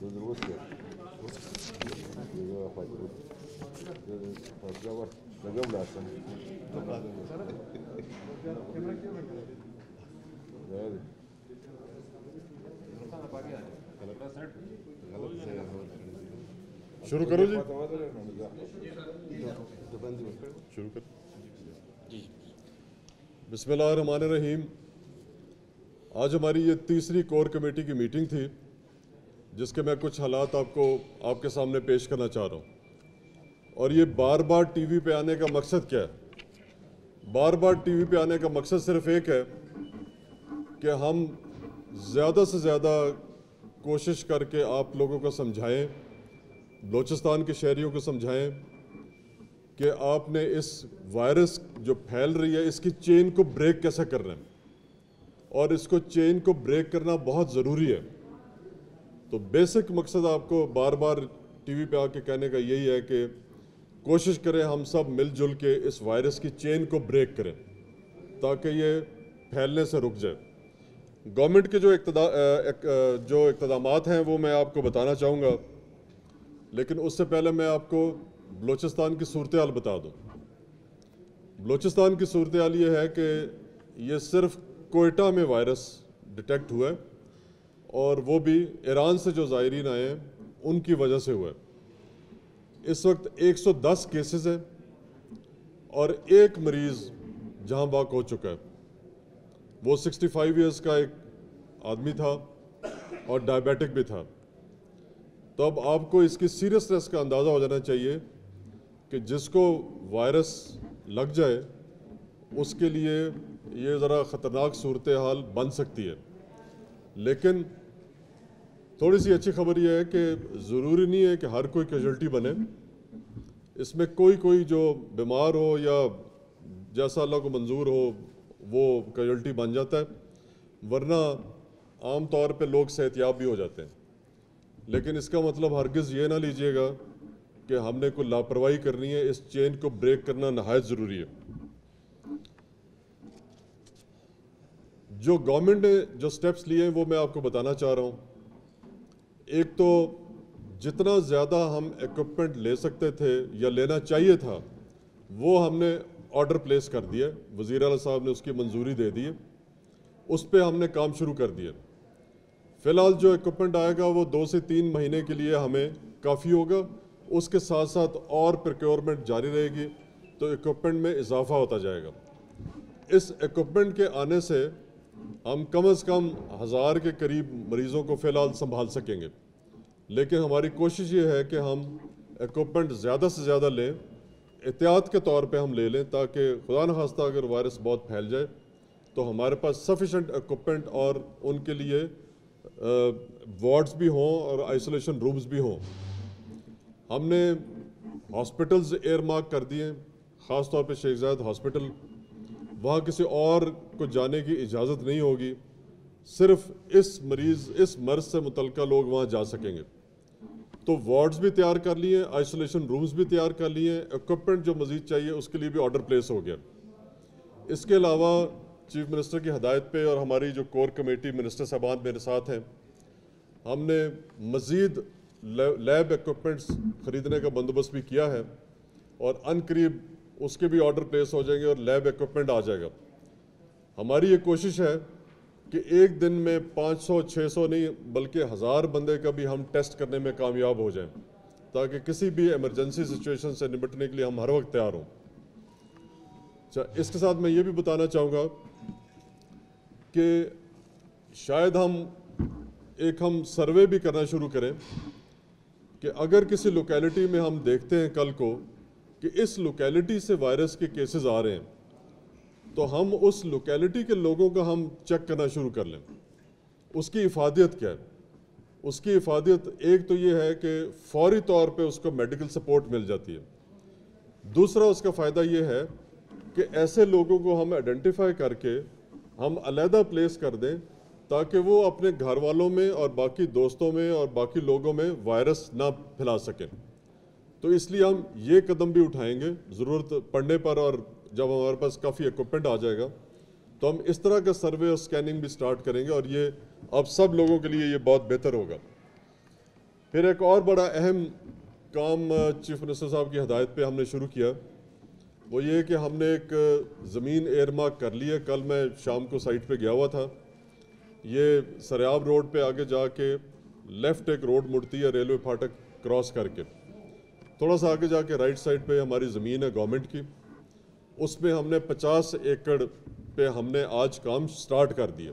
شروع کرو جی، شروع کر. بسم اللہ الرحمن الرحیم. آج ہماری یہ تیسری کور کمیٹی کی میٹنگ تھی جس کے میں کچھ حالات آپ کے سامنے پیش کرنا چاہ رہا ہوں. اور یہ بار بار ٹی وی پہ آنے کا مقصد کیا ہے؟ بار بار ٹی وی پہ آنے کا مقصد صرف ایک ہے کہ ہم زیادہ سے زیادہ کوشش کر کے آپ لوگوں کو سمجھائیں، بلوچستان کے شہریوں کو سمجھائیں کہ آپ نے اس وائرس جو پھیل رہی ہے اس کی چین کو بریک کیسے کر رہے ہیں، اور اس کو چین کو بریک کرنا بہت ضروری ہے. تو بیسک مقصد آپ کو بار بار ٹی وی پہ آ کے کہنے کا یہی ہے کہ کوشش کریں ہم سب مل جل کے اس وائرس کی چین کو بریک کریں تاکہ یہ پھیلنے سے رک جائے. گورنمنٹ کے جو اقتدامات ہیں وہ میں آپ کو بتانا چاہوں گا، لیکن اس سے پہلے میں آپ کو بلوچستان کی صورتحال بتا دوں. بلوچستان کی صورتحال یہ ہے کہ یہ صرف کوئٹہ میں وائرس ڈیٹیکٹ ہوا ہے، اور وہ بھی ایران سے جو زائرین آئے ہیں ان کی وجہ سے ہوا ہے. اس وقت 110 کیسز ہیں اور ایک مریض جہاں باک ہو چکا ہے. وہ 65 ایئرز کا ایک آدمی تھا اور ڈائبیٹک بھی تھا. تو اب آپ کو اس کی سیریسنس کا اندازہ ہو جانا چاہیے کہ جس کو وائرس لگ جائے اس کے لیے یہ ذرا خطرناک صورتحال بن سکتی ہے. لیکن تھوڑی سی اچھی خبر یہ ہے کہ ضروری نہیں ہے کہ ہر کوئی کیجولٹی بنے. اس میں کوئی جو بیمار ہو یا جیسا اللہ کو منظور ہو وہ کیجولٹی بن جاتا ہے، ورنہ عام طور پہ لوگ صحت یاب بھی ہو جاتے ہیں. لیکن اس کا مطلب ہرگز یہ نہ لیجئے گا کہ ہم نے کوئی لاپرواہی کرنی ہے. اس چین کو بریک کرنا نہایت ضروری ہے. جو گورنمنٹ نے جو سٹیپس لیے ہیں وہ میں آپ کو بتانا چاہ رہا ہوں. ایک تو جتنا زیادہ ہم ایکوپمنٹ لے سکتے تھے یا لینا چاہیے تھا وہ ہم نے آرڈر پلیس کر دیا. وزیر اعلیٰ صاحب نے اس کی منظوری دے دی ہے، اس پہ ہم نے کام شروع کر دیا. فی الحال جو ایکوپمنٹ آئے گا وہ 2 سے 3 مہینے کے لیے ہمیں کافی ہوگا. اس کے ساتھ ساتھ اور پروکیورمنٹ جاری رہے گی تو ایکوپمنٹ میں اضافہ ہوتا جائے گا. اس ایکوپمنٹ کے آنے سے ہم کم از کم 1000 کے قریب مریضوں کو فی الحال سنبھال سکیں گے. لیکن ہماری کوشش یہ ہے کہ ہم ایکوپمنٹ زیادہ سے زیادہ لیں، احتیاط کے طور پہ ہم لے لیں تاکہ خدا نخواستہ اگر وائرس بہت پھیل جائے تو ہمارے پاس سفیشینٹ ایکوپمنٹ اور ان کے لیے وارڈز بھی ہوں اور آئسولیشن رومز بھی ہوں. ہم نے ہاسپٹلز ایئر مارک کر دیے، خاص طور پہ شیخ زاید ہاسپٹل. وہاں کسی اور کو جانے کی اجازت نہیں ہوگی، صرف اس مرض سے متعلقہ لوگ وہاں جا سکیں گے. تو وارڈز بھی تیار کر لیے، آئسولیشن رومز بھی تیار کر لیے، ایکوپمنٹ جو مزید چاہیے اس کے لیے بھی آرڈر پلیس ہو گیا. اس کے علاوہ چیف منسٹر کی ہدایت پہ اور ہماری جو کور کمیٹی منسٹر صاحبان میرے ساتھ ہیں، ہم نے مزید لیب ایکوپمنٹس خریدنے کا بندوبست بھی کیا ہے، اور ان قریب اس کے بھی آرڈر پلیس ہو جائیں گے اور لیب ایکوپمنٹ آ جائے گا. ہماری یہ کوشش ہے کہ ایک دن میں 500-600 نہیں بلکہ 1000 بندے کا بھی ہم ٹیسٹ کرنے میں کامیاب ہو جائیں تاکہ کسی بھی ایمرجنسی سچویشن سے نمٹنے کے لیے ہم ہر وقت تیار ہوں. اچھا، اس کے ساتھ میں یہ بھی بتانا چاہوں گا کہ شاید ہم سروے بھی کرنا شروع کریں کہ اگر کسی لوکیلٹی میں ہم دیکھتے ہیں کل کو کہ اس لوکیلٹی سے وائرس کے کیسز آ رہے ہیں تو ہم اس لوکیلٹی کے لوگوں کا ہم چیک کرنا شروع کر لیں. اس کی افادیت کیا ہے؟ اس کی افادیت ایک تو یہ ہے کہ فوری طور پہ اس کو میڈیکل سپورٹ مل جاتی ہے. دوسرا اس کا فائدہ یہ ہے کہ ایسے لوگوں کو ہم آئیڈینٹیفائی کر کے ہم علیحدہ پلیس کر دیں تاکہ وہ اپنے گھر والوں میں اور باقی دوستوں میں اور باقی لوگوں میں وائرس نہ پھیلا سکیں. تو اس لیے ہم یہ قدم بھی اٹھائیں گے ضرورت پڑنے پر، اور جب ہمارے پاس کافی ایکوپمنٹ آ جائے گا تو ہم اس طرح کا سروے اور سکیننگ بھی سٹارٹ کریں گے، اور یہ اب سب لوگوں کے لیے یہ بہت بہتر ہوگا. پھر ایک اور بڑا اہم کام چیف منسٹر صاحب کی ہدایت پہ ہم نے شروع کیا، وہ یہ کہ ہم نے ایک زمین ایئر مارک کر لی ہے. کل میں شام کو سائٹ پہ گیا ہوا تھا. یہ سریاب روڈ پہ آگے جا کے لیفٹ ایک روڈ مڑتی ہے ریلوے پھاٹک کراس کر کے، تھوڑا سا آگے جا کے رائٹ سائڈ پہ ہماری زمین ہے گورنمنٹ کی. اس میں ہم نے 50 ایکڑ پہ ہم نے آج کام سٹارٹ کر دیا.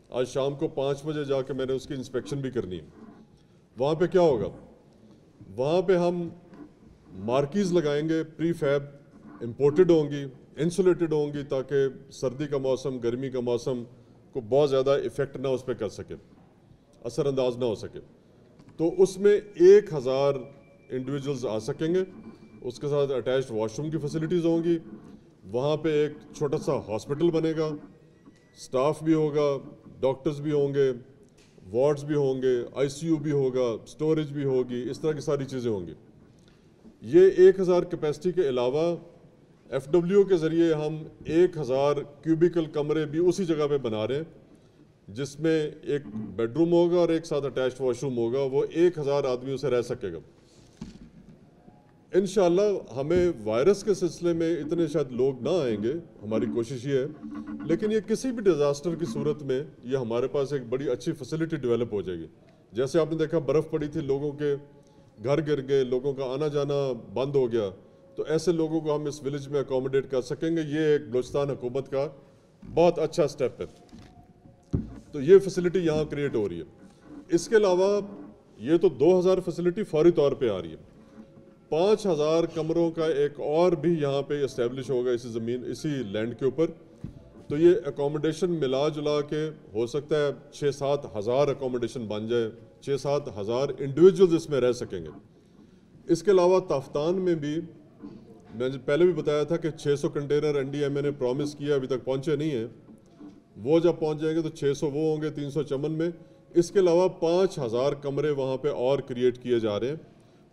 آج شام کو 5 بجے جا کے میں نے اس کی انسپیکشن بھی کرنی ہے. وہاں پہ کیا ہوگا؟ وہاں پہ ہم مارکیز لگائیں گے، پری فیب امپورٹڈ ہوں گی، انسولیٹڈ ہوں گی، تاکہ سردی کا موسم، گرمی کا موسم کو بہت زیادہ ایفیکٹ نہ اس پہ کر سکے، اثر انداز نہ ہو سکے. تو اس میں 1000 انڈیویجولز آ سکیں گے. اس کے ساتھ اٹیچڈ واش روم کی فیسلٹیز ہوں گی. وہاں پہ ایک چھوٹا سا ہاسپٹل بنے گا، سٹاف بھی ہوگا، ڈاکٹرز بھی ہوں گے، وارڈز بھی ہوں گے، آئی سی یو بھی ہوگا، سٹوریج بھی ہوگی، اس طرح کی ساری چیزیں ہوں گی. یہ 1000 کیپیسٹی کے علاوہ ایف ڈبلیو کے ذریعے ہم 1000 کیوبیکل کمرے بھی اسی جگہ پہ بنا رہے ہیں، جس میں ایک بیڈ روم ہوگا اور ایک ساتھ اٹیچڈ واش روم ہوگا. وہ 1000 آدمیوں سے رہ سکے گا. انشاءاللہ ہمیں وائرس کے سلسلے میں اتنے شاید لوگ نہ آئیں گے، ہماری کوشش یہ ہے، لیکن یہ کسی بھی ڈیزاسٹر کی صورت میں یہ ہمارے پاس ایک بڑی اچھی فیسلٹی ڈیولپ ہو جائے گی. جیسے آپ نے دیکھا برف پڑی تھی، لوگوں کے گھر گر گئے، لوگوں کا آنا جانا بند ہو گیا، تو ایسے لوگوں کو ہم اس ولیج میں اکوموڈیٹ کر سکیں گے. یہ ایک بلوچستان حکومت کا بہت اچھا سٹیپ ہے. تو یہ فیسلٹی یہاں کریٹ ہو رہی ہے. اس کے علاوہ یہ تو 2000 فیسلٹی فوری طور پہ آ رہی ہے. 5000 کمروں کا ایک اور بھی یہاں پہ اسٹیبلش ہوگا اسی لینڈ کے اوپر. تو یہ اکوموڈیشن ملا جلا کے ہو سکتا ہے 6-7 ہزار اکوموڈیشن بن جائے، 6-7 ہزار انڈیویجولز اس میں رہ سکیں گے. اس کے علاوہ تافتان میں بھی میں پہلے بھی بتایا تھا کہ 600 کنٹینر این ڈی ایم اے نے پرومس کیا، ابھی تک پہنچے نہیں ہیں. وہ جب پہنچ جائیں گے تو 600 وہ ہوں گے 300 چمن میں. اس کے علاوہ 5000 کمرے وہاں پہ اور کریٹ کیے جا رہے ہیں.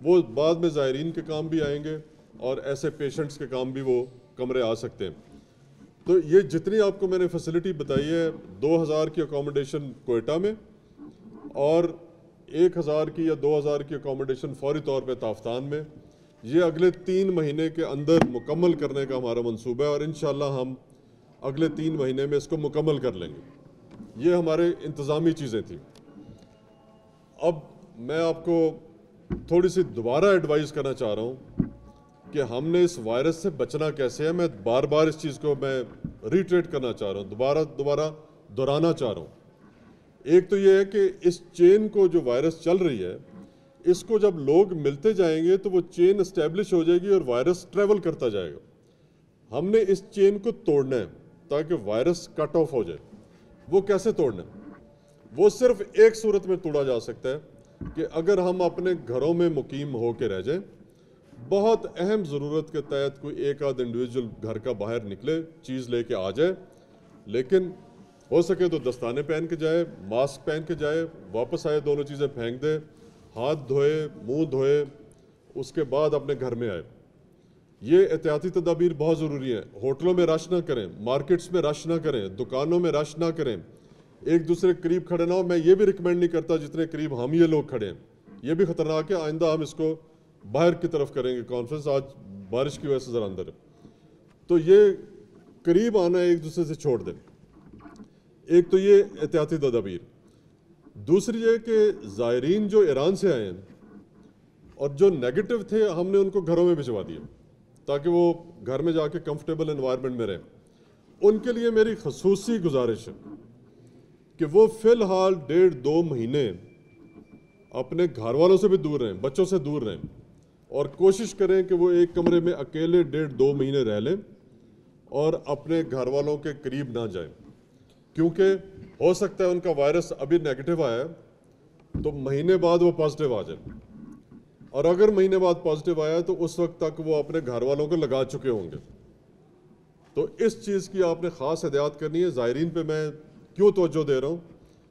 وہ بعد میں زائرین کے کام بھی آئیں گے اور ایسے پیشنٹس کے کام بھی وہ کمرے آ سکتے ہیں. تو یہ جتنی آپ کو میں نے فیسلٹی بتائی ہے، 2000 کی اکوموڈیشن کوئٹہ میں اور 1000 کی یا 2000 کی اکوموڈیشن فوری طور پہ تافتان میں. یہ اگلے 3 مہینے کے اندر مکمل کرنے کا ہمارا منصوبہ ہے اور انشاءاللہ ہم اگلے 3 مہینے میں اس کو مکمل کر لیں گے. یہ ہمارے انتظامی چیزیں تھیں. اب میں آپ کو تھوڑی سی دوبارہ ایڈوائز کرنا چاہ رہا ہوں کہ ہم نے اس وائرس سے بچنا کیسے ہے. میں بار بار اس چیز کو میں ریٹریٹ کرنا چاہ رہا ہوں، دوبارہ دہرانا چاہ رہا ہوں. ایک تو یہ ہے کہ اس چین کو جو وائرس چل رہی ہے، اس کو جب لوگ ملتے جائیں گے تو وہ چین اسٹیبلش ہو جائے گی اور وائرس ٹریول کرتا جائے گا. ہم نے اس چین کو توڑنا ہے تاکہ وائرس کٹ آف ہو جائے. وہ کیسے توڑنا ہے؟ وہ صرف ایک صورت میں توڑا جا سکتا ہے کہ اگر ہم اپنے گھروں میں مقیم ہو کے رہ جائیں. بہت اہم ضرورت کے تحت کوئی ایک آدھ انڈیویجول گھر کا باہر نکلے، چیز لے کے آ جائے، لیکن ہو سکے تو دستانے پہن کے جائے، ماسک پہن کے جائے، واپس آئے دونوں چیزیں پھینک دے، ہاتھ دھوئے، منہ دھوئے، اس کے بعد اپنے گھر میں آئے. یہ احتیاطی تدابیر بہت ضروری ہیں. ہوٹلوں میں رش نہ کریں، مارکیٹس میں رش نہ کریں، دکانوں میں رش نہ کریں، ایک دوسرے کے قریب کھڑے نہ ہو. میں یہ بھی ریکمینڈ نہیں کرتا جتنے قریب ہم یہ لوگ کھڑے ہیں، یہ بھی خطرناک ہے. آئندہ ہم اس کو باہر کی طرف کریں گے کانفرنس. آج بارش کی وجہ سے ذرا اندر ہے. تو یہ قریب آنا ایک دوسرے سے چھوڑ دیں. ایک تو یہ احتیاطی تدابیر. دوسری یہ کہ زائرین جو ایران سے آئے ہیں اور جو نیگیٹو تھے، ہم نے ان کو گھروں میں بھجوا دیا تاکہ وہ گھر میں جا کے کمفرٹیبل انوائرمنٹ میں رہیں. ان کے لیے میری خصوصی گزارش ہے کہ وہ فی الحال 1.5-2 مہینے اپنے گھر والوں سے بھی دور رہیں، بچوں سے دور رہیں، اور کوشش کریں کہ وہ ایک کمرے میں اکیلے 1.5-2 مہینے رہ لیں اور اپنے گھر والوں کے قریب نہ جائیں. کیونکہ ہو سکتا ہے ان کا وائرس ابھی نیگیٹو آیا ہے تو مہینے بعد وہ پازیٹیو آ جائے، اور اگر مہینے بعد پازیٹیو آیا تو اس وقت تک وہ اپنے گھر والوں کو لگا چکے ہوں گے. تو اس چیز کی آپ نے خاص ہدایت کرنی ہے. زائرین پہ میں کیوں توجہ دے رہا ہوں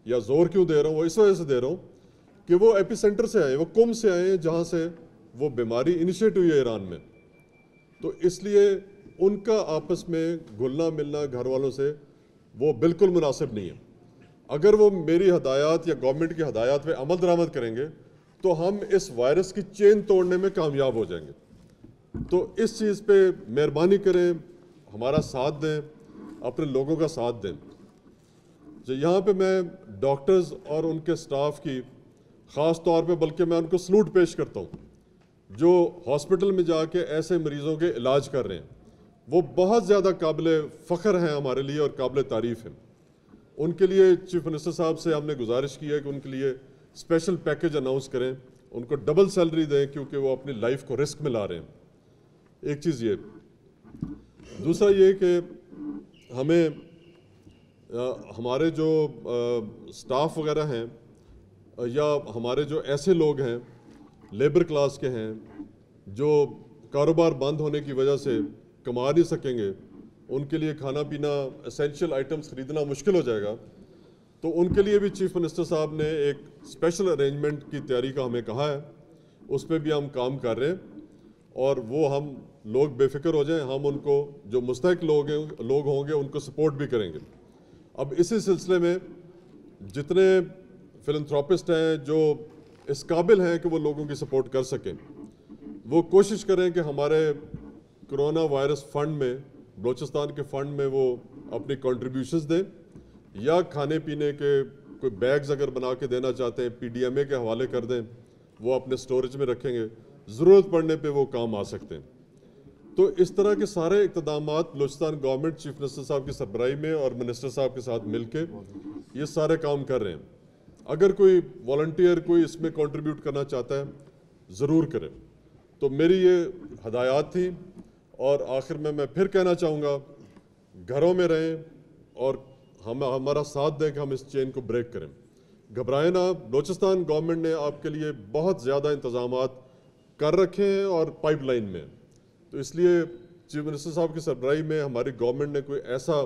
یا زور کیوں دے رہا ہوں؟ وہ اس وجہ سے دے رہا ہوں کہ وہ ایپی سینٹر سے آئے، وہ کم سے آئے ہیں جہاں سے وہ بیماری انیشیٹ ہوئی ہے ایران میں. تو اس لیے ان کا آپس میں گھلنا ملنا گھر والوں سے وہ بالکل مناسب نہیں ہے. اگر وہ میری ہدایات یا گورنمنٹ کی ہدایات پہ عمل درآمد کریں گے تو ہم اس وائرس کی چین توڑنے میں کامیاب ہو جائیں گے۔ تو اس چیز پہ مہربانی کریں، ہمارا ساتھ دیں، اپنے لوگوں کا ساتھ دیں۔ یہاں پہ میں ڈاکٹرز اور ان کے سٹاف کی خاص طور پہ بلکہ میں ان کو سلوٹ پیش کرتا ہوں جو ہاسپٹل میں جا کے ایسے مریضوں کے علاج کر رہے ہیں۔ وہ بہت زیادہ قابل فخر ہیں ہمارے لیے اور قابل تعریف ہیں۔ ان کے لیے چیف منسٹر صاحب سے ہم نے گزارش کی ہے کہ ان کے لیے اسپیشل پیکیج اناؤنس کریں، ان کو ڈبل سیلری دیں کیونکہ وہ اپنی لائف کو رسک میں لا رہے ہیں۔ ایک چیز یہ، دوسرا یہ کہ ہمیں ہمارے جو سٹاف وغیرہ ہیں یا ہمارے جو ایسے لوگ ہیں لیبر کلاس کے ہیں جو کاروبار بند ہونے کی وجہ سے کما نہیں سکیں گے، ان کے لیے کھانا پینا اسینشیل آئٹمز خریدنا مشکل ہو جائے گا، تو ان کے لیے بھی چیف منسٹر صاحب نے ایک اسپیشل ارینجمنٹ کی تیاری کا ہمیں کہا ہے، اس پہ بھی ہم کام کر رہے ہیں اور وہ ہم لوگ بے فکر ہو جائیں، ہم ان کو جو مستحق لوگ ہوں گے ان کو سپورٹ بھی کریں گے۔ اب اسی سلسلے میں جتنے فلنتھراپسٹ ہیں جو اس قابل ہیں کہ وہ لوگوں کی سپورٹ کر سکیں، وہ کوشش کریں کہ ہمارے کرونا وائرس فنڈ میں، بلوچستان کے فنڈ میں وہ اپنی کنٹریبیوشنز دیں، یا کھانے پینے کے کوئی بیگز اگر بنا کے دینا چاہتے ہیں پی ڈی ایم اے کے حوالے کر دیں، وہ اپنے سٹوریج میں رکھیں گے، ضرورت پڑنے پہ وہ کام آ سکتے ہیں۔ تو اس طرح کے سارے اقتدامات بلوچستان گورنمنٹ چیف منسٹر صاحب کی سربراہی میں اور منسٹر صاحب کے ساتھ مل کے یہ سارے کام کر رہے ہیں۔ اگر کوئی والنٹیئر کوئی اس میں کنٹریبیوٹ کرنا چاہتا ہے ضرور کرے۔ تو میری یہ ہدایات تھی، اور آخر میں پھر کہنا چاہوں گا گھروں میں رہیں اور ہمارا ساتھ دیں کہ ہم اس چین کو بریک کریں۔ گھبرائیں نہ، بلوچستان گورنمنٹ نے آپ کے لیے بہت زیادہ انتظامات کر رکھے ہیں اور پائپ لائن میں، تو اس لیے چیف منسٹر صاحب کی سربراہی میں ہماری گورنمنٹ نے کوئی ایسا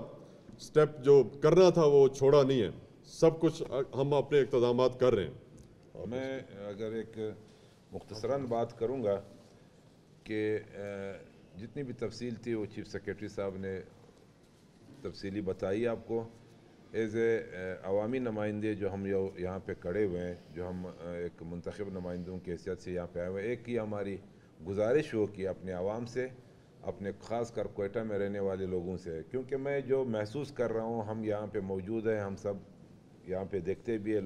سٹیپ جو کرنا تھا وہ چھوڑا نہیں ہے، سب کچھ ہم اپنے اقتدامات کر رہے ہیں۔ میں اگر ایک مختصراً بات کروں گا کہ جتنی بھی تفصیل تھی وہ چیف سیکریٹری صاحب نے تفصیلی بتائی آپ کو۔ ایز اے عوامی نمائندے جو ہم یہاں پہ کھڑے ہوئے ہیں، جو ہم ایک منتخب نمائندوں کی حیثیت سے یہاں پہ آئے ہوئے ہیں، ایک ہی ہماری گزارش ہو کہ اپنے عوام سے، اپنے خاص کر کوئٹہ میں رہنے والے لوگوں سے، کیونکہ میں جو محسوس کر رہا ہوں، ہم یہاں پہ موجود ہیں، ہم سب یہاں پہ دیکھتے بھی ہیں،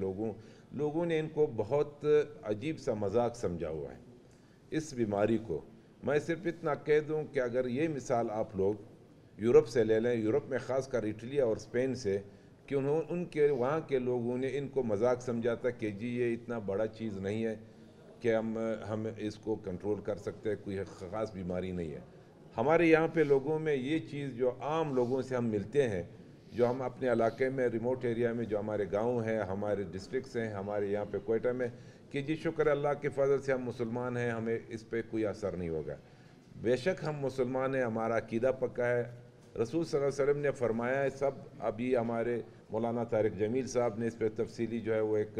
لوگوں نے ان کو بہت عجیب سا مذاق سمجھا ہوا ہے اس بیماری کو۔ میں صرف اتنا کہہ دوں کہ اگر یہ مثال آپ لوگ یورپ سے لے لیں، یورپ میں خاص کر اٹلی اور اسپین سے، کہ ان کے وہاں کے لوگوں نے ان کو مذاق سمجھا تھا کہ جی یہ اتنا بڑا چیز نہیں ہے کہ ہم اس کو کنٹرول کر سکتے ہیں، کوئی خاص بیماری نہیں ہے۔ ہمارے یہاں پہ لوگوں میں یہ چیز جو عام لوگوں سے ہم ملتے ہیں، جو ہم اپنے علاقے میں ریموٹ ایریا میں جو ہمارے گاؤں ہیں، ہمارے ڈسٹرکٹس ہیں، ہمارے یہاں پہ کوئٹہ میں، کہ جی شکر اللہ کے فضل سے ہم مسلمان ہیں، ہمیں اس پہ کوئی اثر نہیں ہوگا۔ بے شک ہم مسلمان ہیں، ہمارا عقیدہ پکا ہے۔ رسول صلی اللہ علیہ وسلم نے فرمایا ہے، سب ابھی ہمارے مولانا طارق جمیل صاحب نے اس پہ تفصیلی جو ہے وہ ایک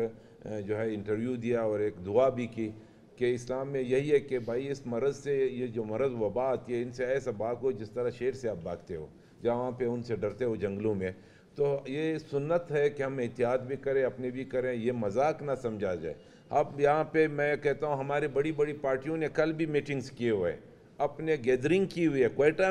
جو ہے انٹرویو دیا اور ایک دعا بھی کی کہ اسلام میں یہی ہے کہ بھائی اس مرض سے، یہ جو مرض وبا آتی ہے، ان سے ایسا بھاگو جس طرح شیر سے آپ بھاگتے ہو، جہاں پہ ان سے ڈرتے ہو جنگلوں میں۔ تو یہ سنت ہے کہ ہم احتیاط بھی کریں، اپنے بھی کریں، یہ مذاق نہ سمجھا جائے۔ اب یہاں پہ میں کہتا ہوں ہمارے بڑی بڑی پارٹیوں نے کل بھی میٹنگز کیے ہوئے، اپنے گیدرنگ کی ہوئی ہے کوئٹہ